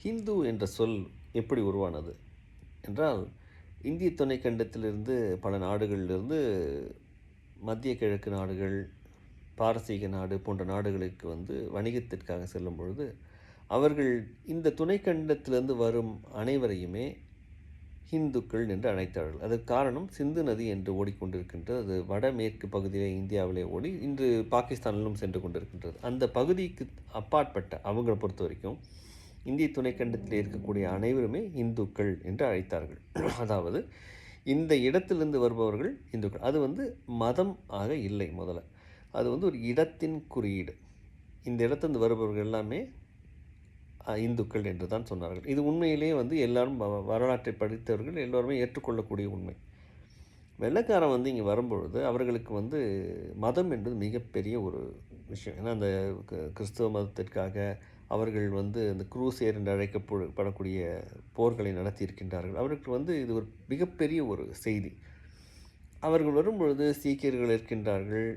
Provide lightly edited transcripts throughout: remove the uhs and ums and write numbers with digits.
ஹிந்து என்ற சொல் எப்படி உருவானது என்றால், இந்திய துணைக்கண்டத்திலிருந்து பல நாடுகளிலிருந்து மத்திய கிழக்கு நாடுகள், பாரசீக நாடு போன்ற நாடுகளுக்கு வணிகத்திற்காக செல்லும் பொழுது, அவர்கள் இந்த துணைக்கண்டத்திலிருந்து வரும் அனைவரையுமே ஹிந்துக்கள் என்று அழைத்தார்கள். அதற்கு காரணம் சிந்து நதி என்று ஓடிக்கொண்டிருக்கின்றது. அது வடமேற்கு பகுதியிலே இந்தியாவிலே ஓடி இன்று பாகிஸ்தானிலும் சென்று கொண்டிருக்கின்றது. அந்த பகுதிக்கு அப்பாற்பட்ட அவங்கள பொறுத்தவரைக்கும் இந்திய துணைக்கண்டத்தில் இருக்கக்கூடிய அனைவருமே இந்துக்கள் என்று அழைத்தார்கள். அதாவது இந்த இடத்திலிருந்து வருபவர்கள் இந்துக்கள். அது மதம் ஆக இல்லை முதல்ல. அது ஒரு இடத்தின் குறியீடு. இந்த இடத்திலிருந்து வருபவர்கள் எல்லாமே இந்துக்கள் என்று தான் சொன்னார்கள். இது உண்மையிலேயே எல்லாரும் வரலாற்றை படித்தவர்கள் எல்லோருமே ஏற்றுக்கொள்ளக்கூடிய உண்மை. வெள்ளைக்காரன் இங்கே வரும்பொழுது அவர்களுக்கு மதம் என்பது மிகப்பெரிய ஒரு விஷயம். ஏன்னா அந்த கிறிஸ்தவ மதத்திற்காக அவர்கள் அந்த குரூசேர் என்று அழைக்கப்படக்கூடிய போர்களை நடத்தியிருக்கின்றார்கள். அவருக்கு இது ஒரு மிகப்பெரிய ஒரு செய்தி. அவர்கள் வரும்பொழுது சீக்கியர்கள் இருக்கின்றார்கள்,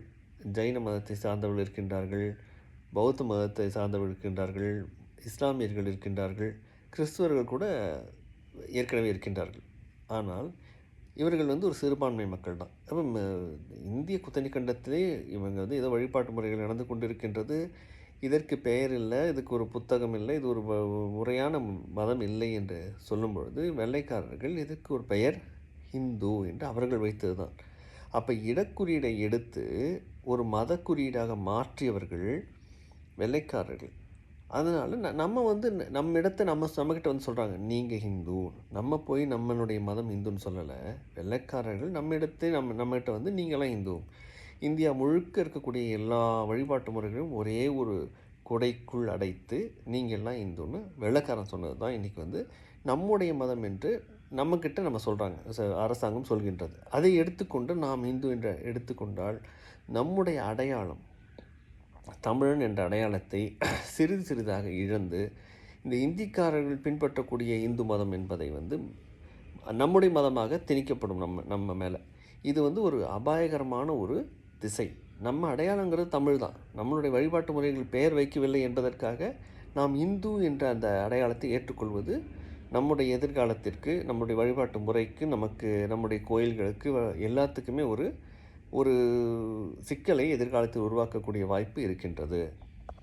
ஜைன மதத்தை சார்ந்தவர்கள் இருக்கின்றார்கள், பௌத்த மதத்தை சார்ந்தவர்கள் இருக்கின்றார்கள், இஸ்லாமியர்கள் இருக்கின்றார்கள், கிறிஸ்துவர்கள் கூட ஏற்கனவே இருக்கின்றார்கள். ஆனால் இவர்கள் ஒரு சிறுபான்மை மக்கள் தான். அப்போ இந்திய துணைக்கண்டத்திலே இவங்க ஏதோ வழிபாட்டு முறைகள் நடந்து கொண்டிருக்கின்றது. இதற்கு பெயர் இல்லை, இதுக்கு ஒரு புத்தகம் இல்லை, இது ஒரு முறையான மதம் இல்லை என்று சொல்லும் பொழுது வெள்ளைக்காரர்கள் இதுக்கு ஒரு பெயர் ஹிந்து என்று அவர்கள் வைத்தது தான். அப்போ இடக்குறியீடை எடுத்து ஒரு மத குறியீடாக மாற்றியவர்கள் வெள்ளைக்காரர்கள். அதனால் நம்ம நம்ம இடத்தை நம்மக்கிட்ட சொல்கிறாங்க, நீங்கள் ஹிந்து. நம்ம போய் நம்மளுடைய மதம் இந்துன்னு சொல்லலை. வெள்ளைக்காரர்கள் நம்ம இடத்தை நம்மகிட்ட நீங்களாம் ஹிந்து. இந்தியா முழுக்க இருக்கக்கூடிய எல்லா வழிபாட்டு முறைகளையும் ஒரே ஒரு கொடைக்குள் அடைத்து நீங்கள்லாம் இந்துன்னு வெள்ளைக்காரன் சொன்னது தான் இன்றைக்கி நம்முடைய மதம் என்று நம்மக்கிட்ட நம்ம சொல்கிறாங்க, அரசாங்கம் சொல்கின்றது. அதை எடுத்துக்கொண்டு நாம் இந்து என்று எடுத்துக்கொண்டால் நம்முடைய அடையாளம், தமிழன் என்ற அடையாளத்தை சிறிது சிறிதாக இழந்து இந்த இந்திக்காரர்கள் பின்பற்றக்கூடிய இந்து மதம் என்பதை நம்முடைய மதமாக திணிக்கப்படும் நம்ம மேலே. இது ஒரு அபாயகரமான ஒரு திசை. நம்ம அடையாளங்கிறது தமிழ் தான். நம்மளுடைய வழிபாட்டு முறைகள் பெயர் வைக்கவில்லை என்பதற்காக நாம் இந்து என்ற அந்த அடையாளத்தை ஏற்றுக்கொள்வது நம்முடைய எதிர்காலத்திற்கு, நம்முடைய வழிபாட்டு முறைக்கு, நமக்கு, நம்முடைய கோயில்களுக்கு எல்லாத்துக்குமே ஒரு சிக்கலை எதிர்காலத்தில் உருவாக்கக்கூடிய வாய்ப்பு இருக்கின்றது.